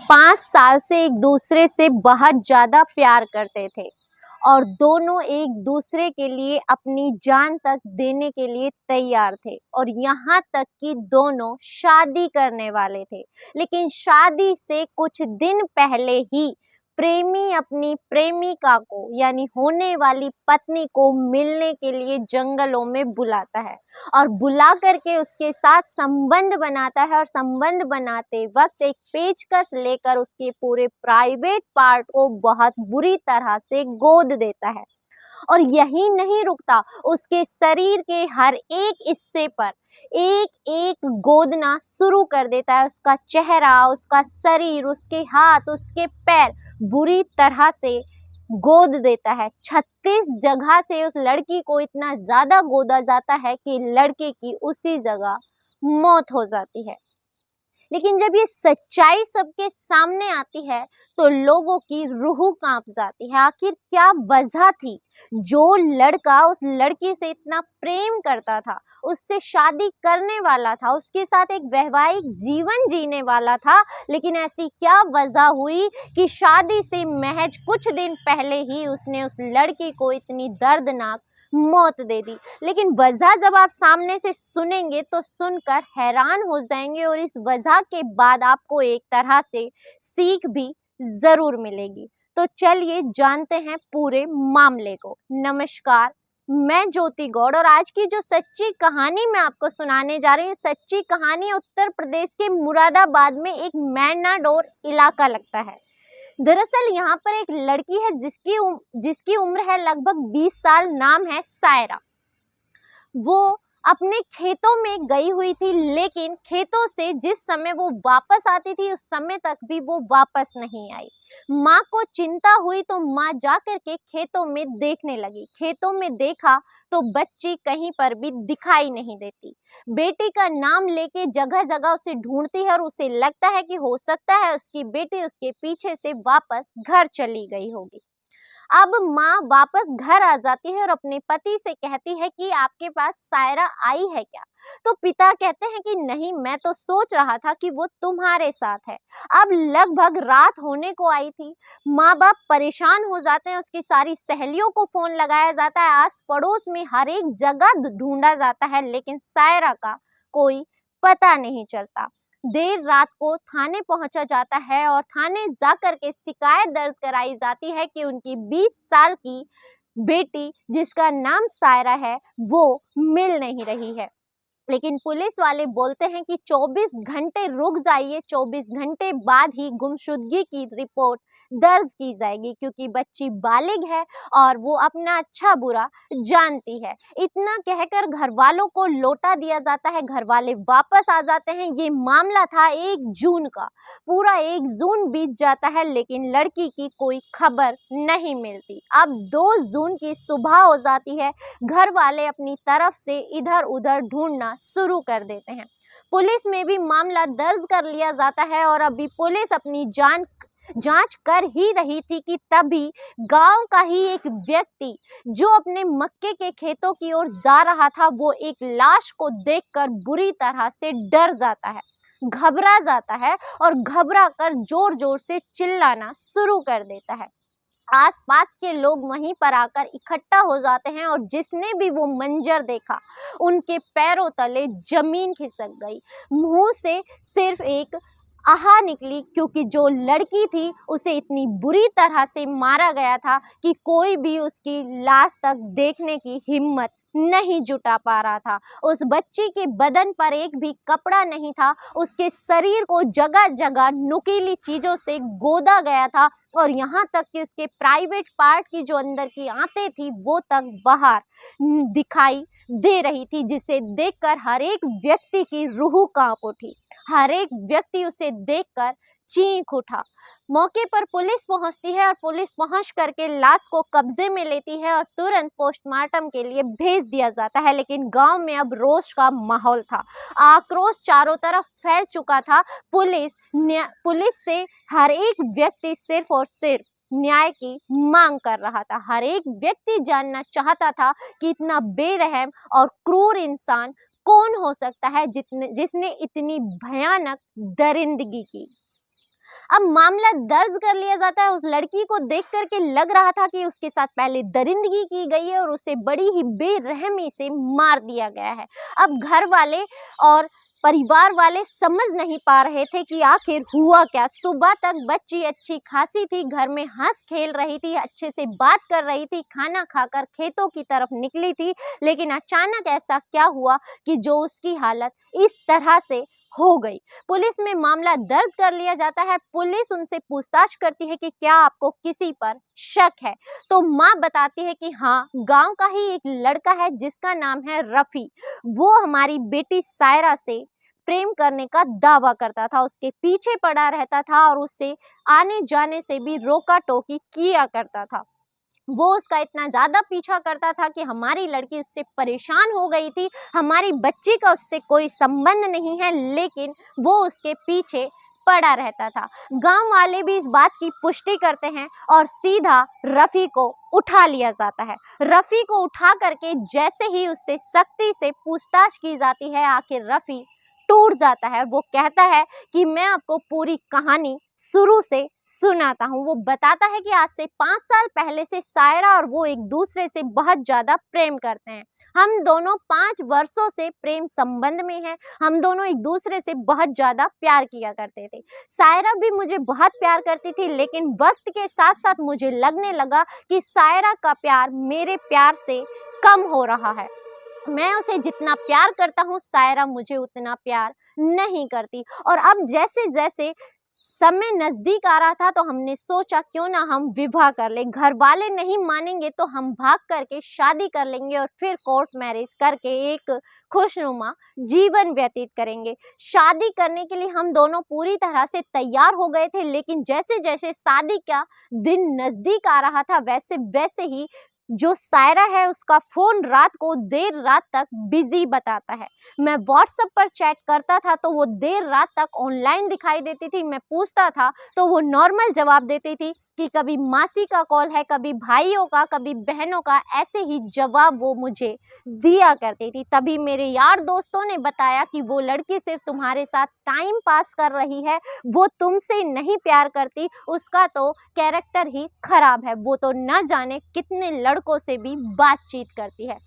5 साल से एक दूसरे से बहुत ज़्यादा प्यार करते थे और दोनों एक दूसरे के लिए अपनी जान तक देने के लिए तैयार थे और यहाँ तक कि दोनों शादी करने वाले थे। लेकिन शादी से कुछ दिन पहले ही प्रेमी अपनी प्रेमिका को यानी होने वाली पत्नी को मिलने के लिए जंगलों में बुलाता है और बुला करके उसके साथ संबंध बनाता है और संबंध बनाते वक्त एक पेचकस लेकर उसके पूरे प्राइवेट पार्ट को बहुत बुरी तरह से गोद देता है। और यही नहीं रुकता, उसके शरीर के हर एक हिस्से पर एक एक गोदना शुरू कर देता है। उसका चेहरा, उसका शरीर, उसके हाथ, उसके पैर बुरी तरह से गोद देता है। 36 जगह से उस लड़की को इतना ज्यादा गोदा जाता है कि लड़के की उसी जगह मौत हो जाती है। लेकिन जब ये सच्चाई सबके सामने आती है तो लोगों की रूह कांप जाती है। आखिर क्या वजह थी? जो लड़का उस लड़की से इतना प्रेम करता था, उससे शादी करने वाला था, उसके साथ एक वैवाहिक जीवन जीने वाला था, लेकिन ऐसी क्या वजह हुई कि शादी से महज कुछ दिन पहले ही उसने उस लड़की को इतनी दर्दनाक मौत दे दी। लेकिन वजह जब आप सामने से सुनेंगे तो सुनकर हैरान हो जाएंगे और इस वजह के बाद आपको एक तरह से सीख भी जरूर मिलेगी। तो चलिए जानते हैं पूरे मामले को। नमस्कार, मैं ज्योति गौड़ और आज की जो सच्ची कहानी मैं आपको सुनाने जा रही हूँ, सच्ची कहानी उत्तर प्रदेश के मुरादाबाद में एक मैनाडोर इलाका लगता है। दरअसल यहाँ पर एक लड़की है जिसकी उम्र है लगभग 20 साल। नाम है सायरा। वो अपने खेतों में गई हुई थी, लेकिन खेतों से जिस समय वो वापस आती थी उस समय तक भी वो वापस नहीं आई। माँ को चिंता हुई तो माँ जाकर के खेतों में देखने लगी। खेतों में देखा तो बच्ची कहीं पर भी दिखाई नहीं देती। बेटी का नाम लेके जगह जगह उसे ढूंढती है और उसे लगता है कि हो सकता है उसकी बेटी उसके पीछे से वापस घर चली गई होगी। अब माँ वापस घर आ जाती है और अपने पति से कहती है कि आपके पास सायरा आई है क्या? तो पिता कहते हैं कि नहीं, मैं तो सोच रहा था कि वो तुम्हारे साथ है। अब लगभग रात होने को आई थी। माँ बाप परेशान हो जाते हैं, उसकी सारी सहेलियों को फोन लगाया जाता है, आस पड़ोस में हर एक जगह ढूंढा जाता है, लेकिन सायरा का कोई पता नहीं चलता। देर रात को थाने पहुंचा जाता है और थाने जाकर के शिकायत दर्ज कराई जाती है कि उनकी 20 साल की बेटी जिसका नाम सायरा है वो मिल नहीं रही है। लेकिन पुलिस वाले बोलते हैं कि 24 घंटे रुक जाइए, 24 घंटे बाद ही गुमशुदगी की रिपोर्ट दर्ज की जाएगी, क्योंकि बच्ची बालिग है और वो अपना अच्छा बुरा जानती है। इतना कहकर घर वालों को लौटा दिया जाता है, घर वाले वापस आ जाते हैं। ये मामला था 1 जून का। पूरा 1 जून बीत जाता है लेकिन लड़की की कोई खबर नहीं मिलती। अब 2 जून की सुबह हो जाती है। घर वाले अपनी तरफ से इधर उधर ढूंढना शुरू कर देते हैं। पुलिस में भी मामला दर्ज कर लिया जाता है और अभी पुलिस अपनी जांच कर ही रही थी कि तभी गांव का ही एक व्यक्ति जो अपने मक्के के खेतों की ओर जा रहा था, वो एक लाश को देखकर बुरी तरह से डर जाता है, घबरा जाता है और घबरा कर जोर जोर से चिल्लाना शुरू कर देता है। आसपास के लोग वहीं पर आकर इकट्ठा हो जाते हैं और जिसने भी वो मंजर देखा उनके पैरों तले जमीन खिसक गई। मुंह से सिर्फ एक आहा निकली, क्योंकि जो लड़की थी उसे इतनी बुरी तरह से मारा गया था कि कोई भी उसकी लाश तक देखने की हिम्मत नहीं जुटा पा रहा था। उस बच्ची के बदन पर एक भी कपड़ा नहीं था, उसके शरीर को जगह जगह नुकीली चीजों से गोदा गया था और यहाँ तक कि उसके प्राइवेट पार्ट की जो अंदर की आंतें थी वो तक बाहर दिखाई दे रही थी, जिसे देखकर हर एक व्यक्ति की रूह कांप उठी। हर एक व्यक्ति उसे देखकर चीख उठा। मौके पर पुलिस पहुंचती है और पुलिस पहुंच करके लाश को कब्जे में लेती है और तुरंत पोस्टमार्टम के लिए भेज दिया जाता है। लेकिन गांव में अब रोष का माहौल था, आक्रोश चारों तरफ फैल चुका था। पुलिस से हर एक व्यक्ति सिर्फ और सिर्फ न्याय की मांग कर रहा था। हर एक व्यक्ति जानना चाहता था कि इतना बेरहम और क्रूर इंसान कौन हो सकता है जिसने इतनी भयानक दरिंदगी की। अब मामला दर्ज कर लिया जाता है। उस लड़की को देख कर के लग रहा था कि उसके साथ पहले दरिंदगी की गई है और उसे बड़ी ही बेरहमी से मार दिया गया है। अब घर वाले और परिवार वाले समझ नहीं पा रहे थे कि आखिर हुआ क्या। सुबह तक बच्ची अच्छी खासी थी, घर में हंस खेल रही थी, अच्छे से बात कर रही थी, खाना खाकर खेतों की तरफ निकली थी, लेकिन अचानक ऐसा क्या हुआ कि जो उसकी हालत इस तरह से हो गई। पुलिस में मामला दर्ज कर लिया जाता है। पुलिस उनसे पूछताछ करती है कि क्या आपको किसी पर शक है। तो माँ बताती है कि हाँ, गांव का ही एक लड़का है जिसका नाम है रफ़ी। वो हमारी बेटी सायरा से प्रेम करने का दावा करता था, उसके पीछे पड़ा रहता था और उससे आने जाने से भी रोका टोकी किया करता था। वो उसका इतना ज़्यादा पीछा करता था कि हमारी लड़की उससे परेशान हो गई थी। हमारी बच्ची का उससे कोई संबंध नहीं है, लेकिन वो उसके पीछे पड़ा रहता था। गांव वाले भी इस बात की पुष्टि करते हैं और सीधा रफ़ी को उठा लिया जाता है। रफ़ी को उठा करके जैसे ही उससे सख्ती से पूछताछ की जाती है, आखिर रफ़ी टूट जाता है। वो कहता है कि मैं आपको पूरी कहानी शुरू से सुनाता हूँ। वो बताता है कि आज से 5 साल पहले से सायरा और वो एक दूसरे से बहुत ज़्यादा प्रेम करते हैं। हम दोनों 5 वर्षों से प्रेम संबंध में हैं। हम दोनों एक दूसरे से बहुत ज़्यादा प्यार किया करते थे। सायरा भी मुझे बहुत प्यार करती थी, लेकिन वक्त के साथ साथ मुझे लगने लगा कि सायरा का प्यार मेरे प्यार से कम हो रहा है। मैं उसे जितना प्यार करता हूँ, सायरा मुझे उतना प्यार नहीं करती। और अब जैसे जैसे समय नजदीक आ रहा था, तो हमने सोचा क्यों ना हम विवाह कर ले। घर वाले नहीं मानेंगे तो हम भाग करके शादी कर लेंगे और फिर कोर्ट मैरिज करके एक खुशनुमा जीवन व्यतीत करेंगे। शादी करने के लिए हम दोनों पूरी तरह से तैयार हो गए थे, लेकिन जैसे जैसे शादी का दिन नजदीक आ रहा था, वैसे वैसे ही जो सायरा है उसका फोन रात को देर रात तक बिजी बताता है। मैं व्हाट्सएप पर चैट करता था तो वो देर रात तक ऑनलाइन दिखाई देती थी। मैं पूछता था तो वो नॉर्मल जवाब देती थी कि कभी मासी का कॉल है, कभी भाइयों का, कभी बहनों का, ऐसे ही जवाब वो मुझे दिया करती थी। तभी मेरे यार दोस्तों ने बताया कि वो लड़की सिर्फ तुम्हारे साथ टाइम पास कर रही है, वो तुमसे नहीं प्यार करती, उसका तो कैरेक्टर ही खराब है, वो तो न जाने कितने लड़कों से भी बातचीत करती है।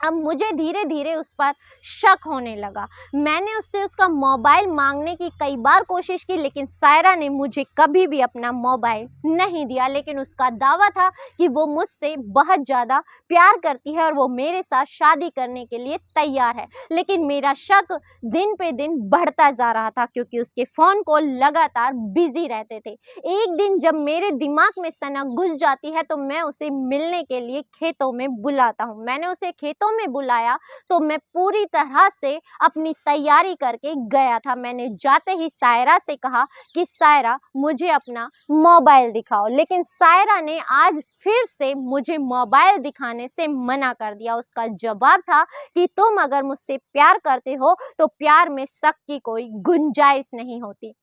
अब मुझे धीरे धीरे उस पर शक होने लगा। मैंने उससे उसका मोबाइल मांगने की कई बार कोशिश की, लेकिन सायरा ने मुझे कभी भी अपना मोबाइल नहीं दिया। लेकिन उसका दावा था कि वो मुझसे बहुत ज़्यादा प्यार करती है और वो मेरे साथ शादी करने के लिए तैयार है। लेकिन मेरा शक दिन पे दिन बढ़ता जा रहा था, क्योंकि उसके फ़ोन कॉल लगातार बिजी रहते थे। एक दिन जब मेरे दिमाग में सनक घुस जाती है, तो मैं उसे मिलने के लिए खेतों में बुलाता हूँ। मैंने उसे खेतों में बुलाया तो मैं पूरी तरह से अपनी तैयारी करके गया था। मैंने जाते ही सायरा से कहा कि सायरा मुझे अपना मोबाइल दिखाओ, लेकिन सायरा ने आज फिर से मुझे मोबाइल दिखाने से मना कर दिया। उसका जवाब था कि तुम अगर मुझसे प्यार करते हो तो प्यार में शक की कोई गुंजाइश नहीं होती।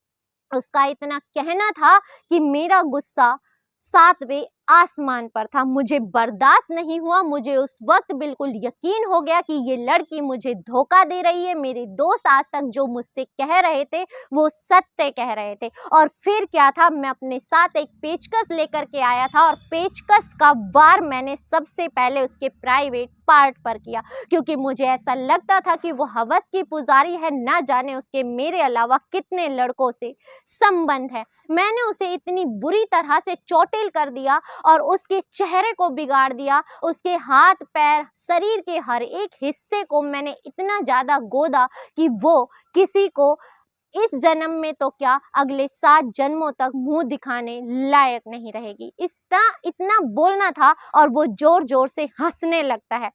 उसका इतना कहना था कि मेरा गुस्सा 7वें आसमान पर था। मुझे बर्दाश्त नहीं हुआ। मुझे उस वक्त बिल्कुल यकीन हो गया कि ये लड़की मुझे धोखा दे रही है। मेरे दोस्त आज तक जो मुझसे कह रहे थे वो सत्य कह रहे थे। और फिर क्या था, मैं अपने साथ एक पेचकस लेकर के आया था और पेचकस का वार मैंने सबसे पहले उसके प्राइवेट पार्ट पर किया, क्योंकि मुझे ऐसा लगता था कि वो हवस की पुजारी है, ना जाने उसके मेरे अलावा कितने लड़कों से संबंध है। मैंने उसे इतनी बुरी तरह से चोटिल कर दिया और उसके चेहरे को बिगाड़ दिया। उसके हाथ पैर, शरीर के हर एक हिस्से को मैंने इतना ज़्यादा गोदा कि वो किसी को इस जन्म में तो क्या, अगले 7 जन्मों तक मुंह दिखाने लायक नहीं रहेगी। इतना इतना बोलना था और वो जोर जोर से हंसने लगता है।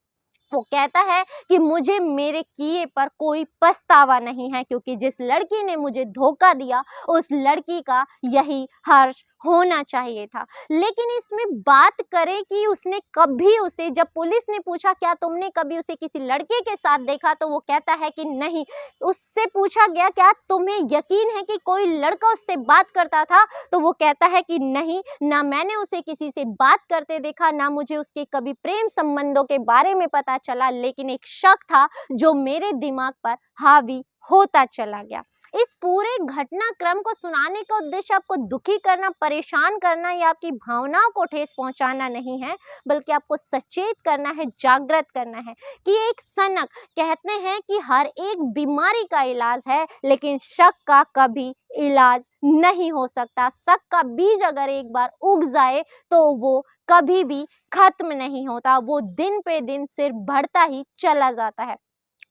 वो कहता है कि मुझे मेरे किए पर कोई पछतावा नहीं है, क्योंकि जिस लड़की ने मुझे धोखा दिया उस लड़की का यही हर्ष होना चाहिए था। लेकिन इसमें बात करें कि उसने कभी उसे, जब पुलिस ने पूछा क्या तुमने कभी उसे किसी लड़के के साथ देखा, तो वो कहता है कि नहीं। उससे पूछा गया क्या तुम्हें यकीन है कि कोई लड़का उससे बात करता था, तो वो कहता है कि नहीं, ना मैंने उसे किसी से बात करते देखा, ना मुझे उसके कभी प्रेम संबंधों के बारे में पता चला। लेकिन एक शक था जो मेरे दिमाग पर हावी होता चला गया। इस पूरे घटनाक्रम को सुनाने का उद्देश्य आपको दुखी करना, परेशान करना या आपकी भावनाओं को ठेस पहुंचाना नहीं है, बल्कि आपको सचेत करना है, जागृत करना है कि एक सनक कहते हैं कि हर एक बीमारी का इलाज है, लेकिन शक का कभी इलाज नहीं हो सकता। शक का बीज अगर एक बार उग जाए तो वो कभी भी खत्म नहीं होता, वो दिन पे दिन सिर्फ बढ़ता ही चला जाता है।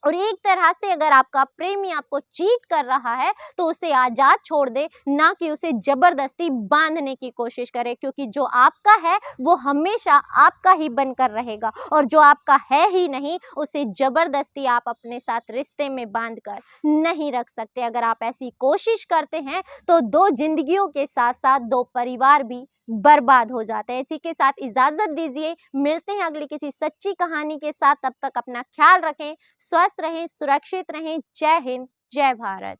और एक तरह से अगर आपका प्रेमी आपको चीट कर रहा है तो उसे आजाद छोड़ दे, ना कि उसे जबरदस्ती बांधने की कोशिश करे, क्योंकि जो आपका है वो हमेशा आपका ही बनकर रहेगा और जो आपका है ही नहीं उसे जबरदस्ती आप अपने साथ रिश्ते में बांध कर नहीं रख सकते। अगर आप ऐसी कोशिश करते हैं तो दो जिंदगियों के साथ साथ दो परिवार भी बर्बाद हो जाते हैं। इसी के साथ इजाजत दीजिए, मिलते हैं अगली किसी सच्ची कहानी के साथ। तब तक अपना ख्याल रखें, स्वस्थ रहें, सुरक्षित रहें। जय हिंद, जय भारत।